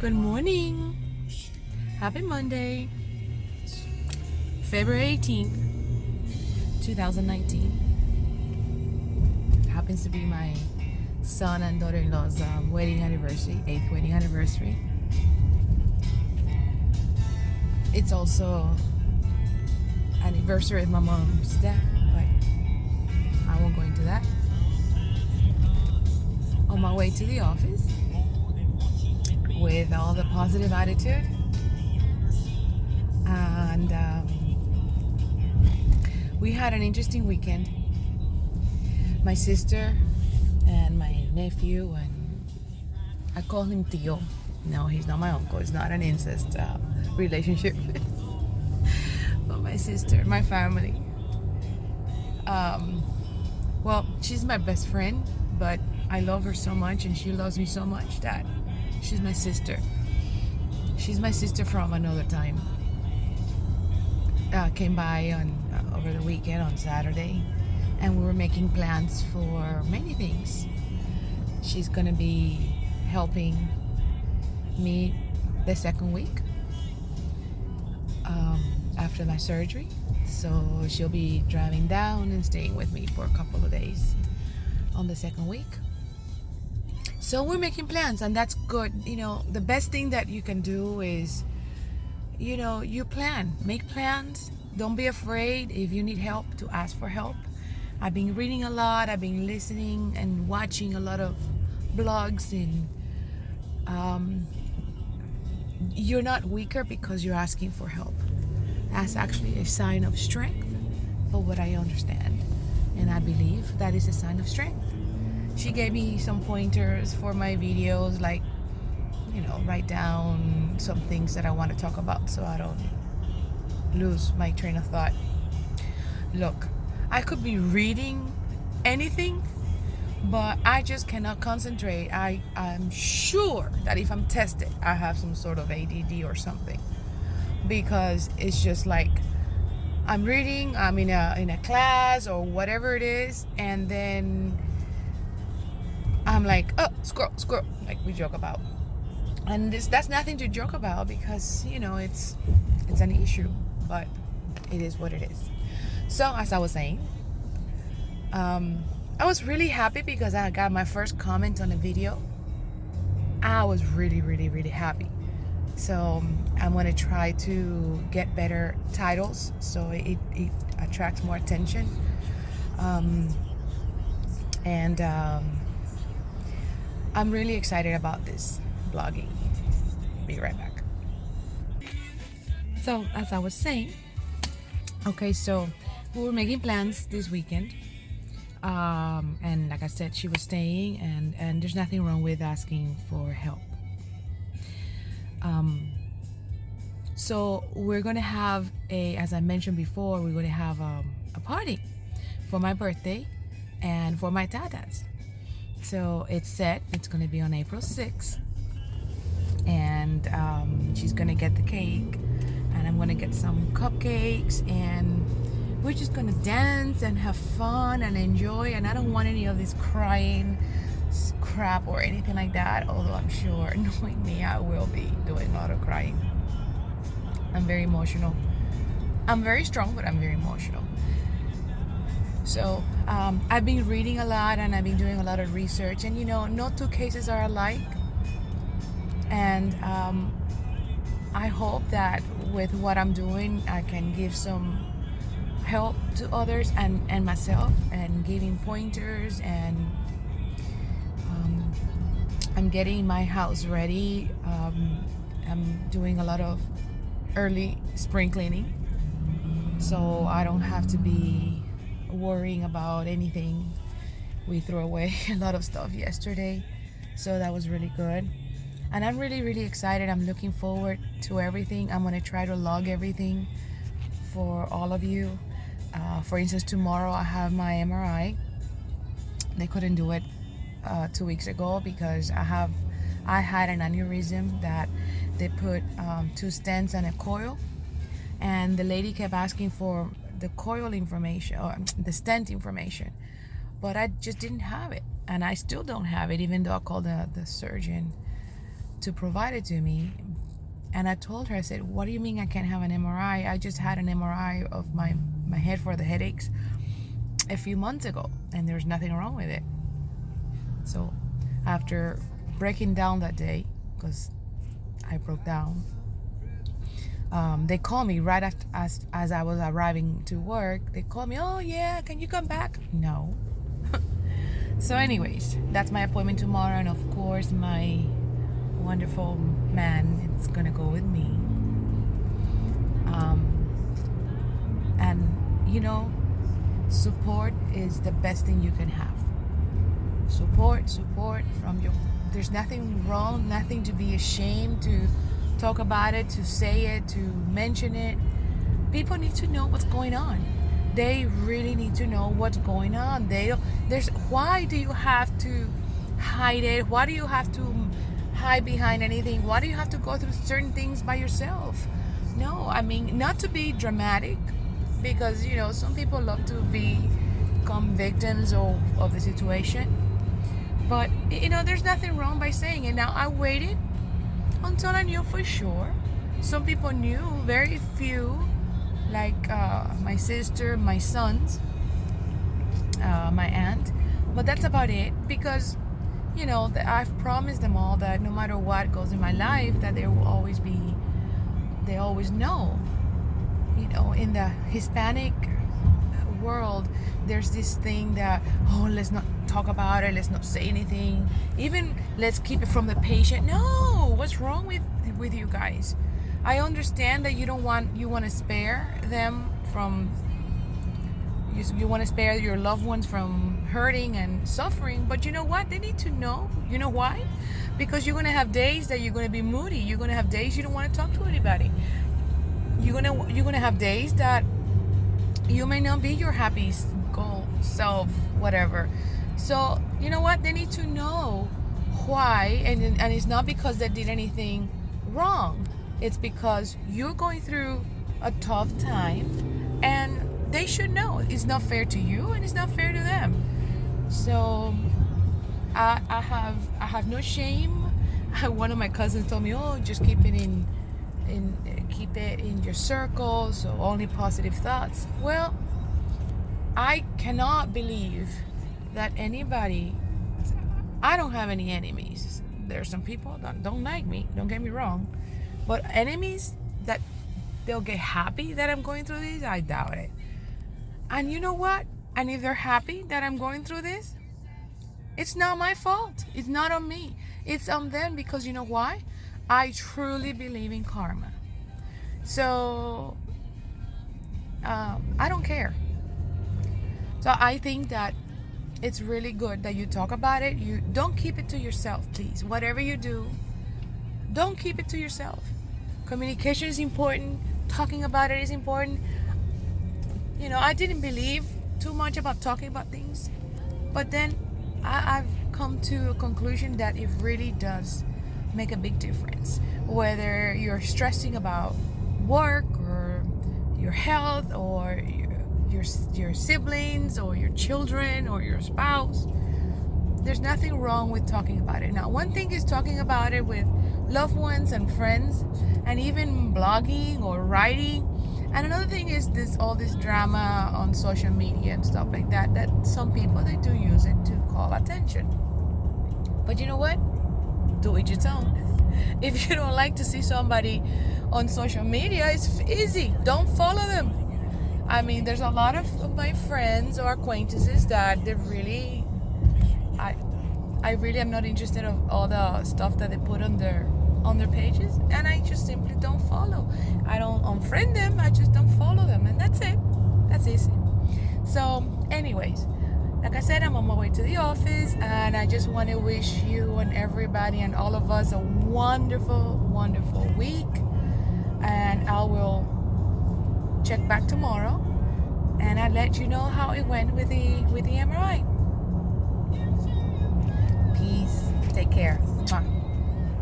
Good morning. Happy Monday, February 18th, 2019. Happens to be my son and daughter-in-law's wedding anniversary, 8th wedding anniversary. It's also anniversary of my mom's dad, but I won't go into that. On my way to the office with all the positive attitude, and we had an interesting weekend. My sister and my nephew, and I call him Tio. No, he's not my uncle. It's not an incest relationship. But my sister, my family. Well, she's my best friend, but I love her so much and she loves me so much that she's my sister. She's my sister from another time. Came by on over the weekend on Saturday, and we were making plans for many things. She's gonna be helping me the second week after my surgery, so she'll be driving down and staying with me for a couple of days on the second week. So we're making plans, and that's good. You know, the best thing that you can do is, you know, you plan, make plans. Don't be afraid if you need help to ask for help. I've been reading a lot, I've been listening and watching a lot of blogs, and you're not weaker because you're asking for help. That's actually a sign of strength, for what I understand, and I believe that is a sign of strength. She gave me some pointers for my videos, like, you know, write down some things that I want to talk about so I don't lose my train of thought. Look, I could be reading anything, but I just cannot concentrate. I'm sure that if I'm tested, I have some sort of ADD or something, because it's just like I'm reading, I'm in a class or whatever it is, and then I'm like, oh, squirrel, like we joke about. And that's nothing to joke about, because, you know, it's an issue, but it is what it is. So as I was saying, I was really happy because I got my first comment on a video. I was really, really, really happy. So I'm going to try to get better titles so it attracts more attention. And I'm really excited about this blogging. Be right back. So as I was saying, okay, so we were making plans this weekend, and like I said, she was staying, and there's nothing wrong with asking for help. So we're gonna have as I mentioned before, we're gonna have a party for my birthday and for my tatas. So it's set. It's gonna be on April 6th, and she's gonna get the cake, and I'm gonna get some cupcakes, and we're just gonna dance and have fun and enjoy. And I don't want any of this crying crap or anything like that, although I'm sure, knowing me, I will be doing a lot of crying. I'm very emotional. I'm very strong, but I'm very emotional. So I've been reading a lot, and I've been doing a lot of research, and, you know, no two cases are alike. And I hope that with what I'm doing, I can give some help to others and myself, and giving pointers, and I'm getting my house ready. I'm doing a lot of early spring cleaning, so I don't have to be worrying about anything. We threw away a lot of stuff yesterday, so that was really good. And I'm really, really excited. I'm looking forward to everything. I'm going to try to log everything for all of you. For instance, tomorrow I have my MRI. They couldn't do it 2 weeks ago because I had an aneurysm that they put 2 stents and a coil. And the lady kept asking for the coil information, or the stent information, but I just didn't have it, and I still don't have it, even though I called the surgeon to provide it to me. And I told her, I said, what do you mean I can't have an MRI? I just had an MRI of my head for the headaches a few months ago, and there's nothing wrong with it. So after breaking down that day, because I broke down, they called me right after, as I was arriving to work. They called me, oh yeah, can you come back? No. So anyways, that's my appointment tomorrow, and of course my wonderful man is gonna go with me. And you know, support is the best thing you can have. Support from your, there's nothing wrong, nothing to be ashamed to talk about it, to say it, to mention it. People need to know what's going on. They really need to know what's going on. Why do you have to hide it? Why do you have to hide behind anything? Why do you have to go through certain things by yourself? No, I mean, not to be dramatic, because you know some people love to become victims of the situation. But you know, there's nothing wrong by saying it. Now I waited until I knew for sure. Some people knew, very few, like my sister, my sons, my aunt. But that's about it, because you know, I've promised them all that no matter what goes in my life, that there will always be, they always know. You know, in the Hispanic world, there's this thing that, oh, let's not talk about it, let's not say anything, even let's keep it from the patient. No, what's wrong with you guys? I understand that you want to spare them from, you want to spare your loved ones from hurting and suffering, but you know what? They need to know. You know why? Because you're going to have days that you're going to be moody. You're going to have days you don't want to talk to anybody. You're going to have days that you may not be your happy goal self, whatever. So you know what? They need to know why, and it's not because they did anything wrong. It's because you're going through a tough time, and they should know. It's not fair to you, and it's not fair to them. So I have no shame. One of my cousins told me, oh, just keep it in your circle, so only positive thoughts. Well, I cannot believe that anybody, I don't have any enemies. There's some people that don't like me, don't get me wrong, but enemies that they'll get happy that I'm going through this, I doubt it. And you know what? And if they're happy that I'm going through this, it's not my fault. It's not on me. It's on them, because you know why? I truly believe in karma. So I don't care. So I think that it's really good that you talk about it. You don't keep it to yourself, please. Whatever you do, don't keep it to yourself. Communication is important. Talking about it is important. You know, I didn't believe too much about talking about things, but then I've come to a conclusion that it really does make a big difference. Whether you're stressing about work or your health or your siblings or your children or your spouse, there's nothing wrong with talking about it. Now, one thing is talking about it with loved ones and friends, and even blogging or writing. And another thing is all this drama on social media and stuff like that some people, they do use it to call attention. But you know what? Do it your own. If you don't like to see somebody on social media, it's easy. Don't follow them. I mean, there's a lot of my friends or acquaintances that they really, I really am not interested in all the stuff that they put on their pages, and I just simply don't follow. I don't unfriend them, I just don't follow them, and that's it. That's easy. So anyways, like I said, I'm on my way to the office, and I just want to wish you and everybody and all of us a wonderful, wonderful week. And I will check back tomorrow, and I'll let you know how it went with the MRI. Peace. Take care. Mwah.